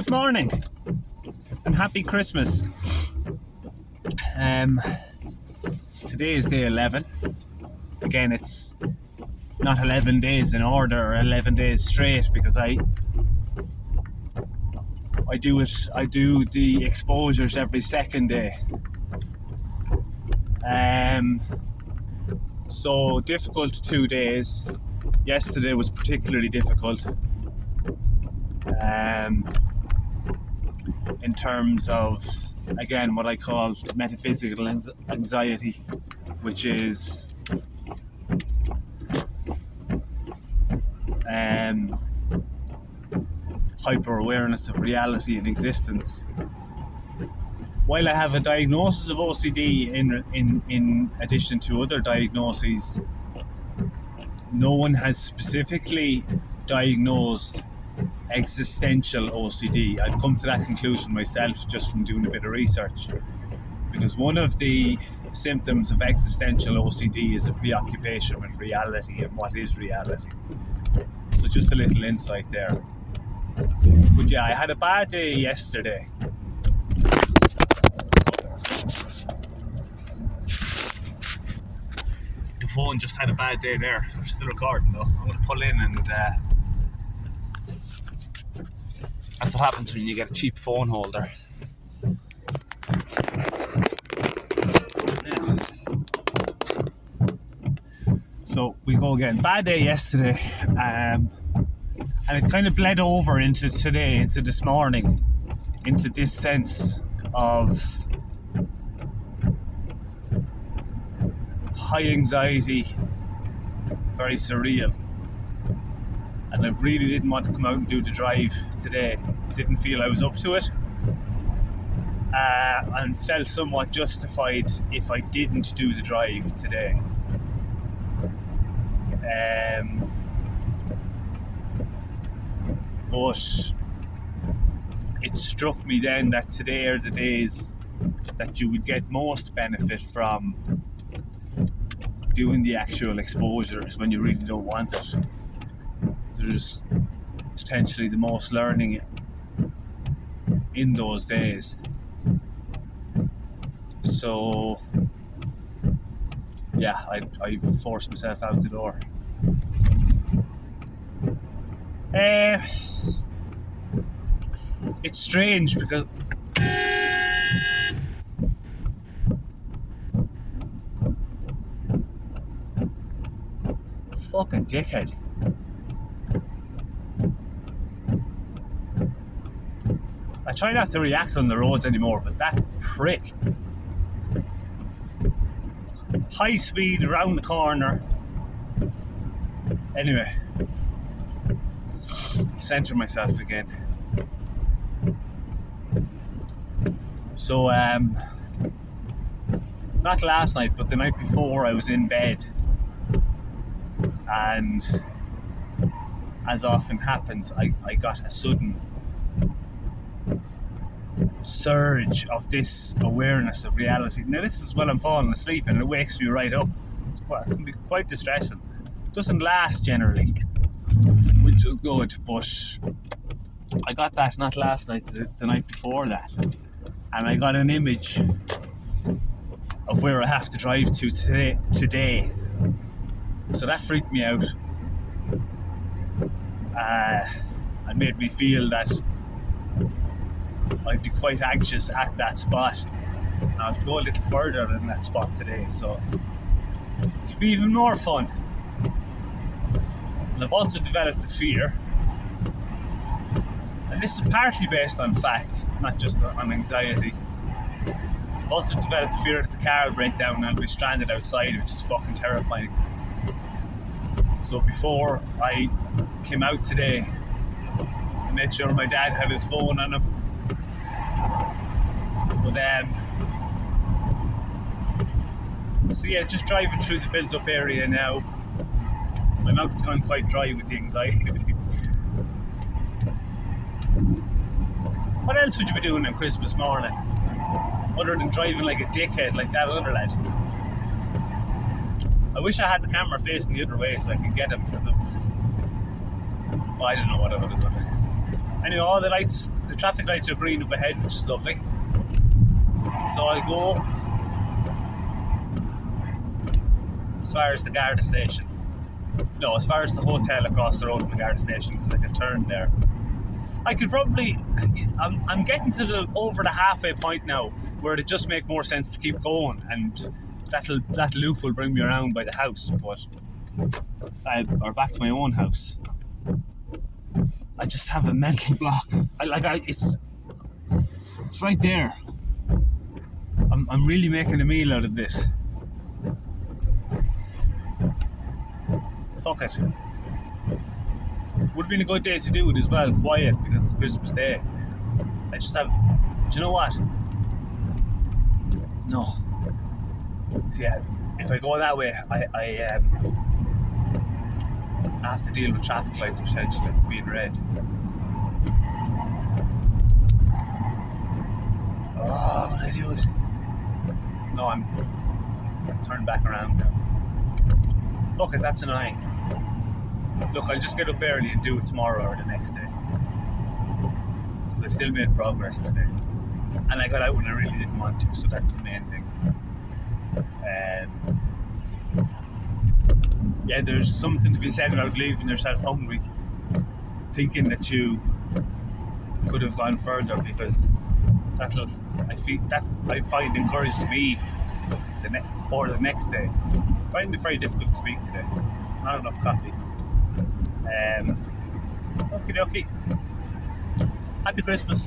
Good morning and happy Christmas. Today is day 11. Again, it's not 11 days in order or 11 days straight because I do the exposures every second day. So difficult 2 days. Yesterday was particularly difficult. In terms of, again, what I call metaphysical anxiety, which is hyper-awareness of reality and existence. While I have a diagnosis of OCD in addition to other diagnoses, no one has specifically diagnosed existential OCD. I've come to that conclusion myself just from doing a bit of research, because one of the symptoms of existential OCD is a preoccupation with reality and what is reality. So just a little insight there. But yeah, I had a bad day yesterday. The phone just had a bad day there. I'm still recording though. I'm going to pull in and that's what happens when you get a cheap phone holder. Yeah. So we go again. Bad day yesterday, and it kind of bled over into today, into this morning, into this sense of high anxiety, very surreal. And I really didn't want to come out and do the drive today. Didn't feel I was up to it. And felt somewhat justified if I didn't do the drive today. But it struck me then that today are the days that you would get most benefit from doing the actual exposures when you really don't want it. There's potentially the most learning in those days. So yeah, I forced myself out the door. It's strange because fucking dickhead. I try not to react on the roads anymore, but that prick. High speed around the corner. Anyway, center myself again. So, not last night, but the night before, I was in bed, and as often happens, I got a sudden surge of this awareness of reality. Now this is when I'm falling asleep and it wakes me right up. It can be quite distressing. It doesn't last generally, which is good, but I got that not last night, the night before that, and I got an image of where I have to drive to today. So that freaked me out and made me feel that I'd be quite anxious at that spot. I have to go a little further than that spot today, so it'll be even more fun. And I've also developed a fear, and this is partly based on fact, not just on anxiety. I've also developed a fear that the car will break down and I'll be stranded outside, which is fucking terrifying. So before I came out today, I made sure my dad had his phone on him. But so yeah, just driving through the built-up area now. My mouth has gone quite dry with the anxiety. What else would you be doing on Christmas morning, other than driving like a dickhead like that other lad? I wish I had the camera facing the other way so I could get him, because I don't know what I would have done. Anyway, all the traffic lights are green up ahead, which is lovely. So I go as far as the Garda station. No, as far as the hotel across the road from the Garda station, because I can turn there. I could probably. I'm getting to over the halfway point now, where it just make more sense to keep going, and that loop will bring me around by the house. But or back to my own house. I just have a mental block. It's right there. I'm really making a meal out of this. Fuck it. Would have been a good day to do it as well, quiet, because it's Christmas Day. I just have. Do you know what? No. See, if I go that way, I have to deal with traffic lights potentially being red. Oh, what did I do it? No, I'm turned back around now. Fuck it, that's annoying. Look, I'll just get up early and do it tomorrow or the next day. Because I still made progress today. And I got out when I really didn't want to, so that's the main thing. Yeah, there's something to be said about leaving yourself hungry, thinking that you could have gone further, because I find encourages me for the next day. I find it very difficult to speak today. Not enough coffee. Okie dokie. Happy Christmas.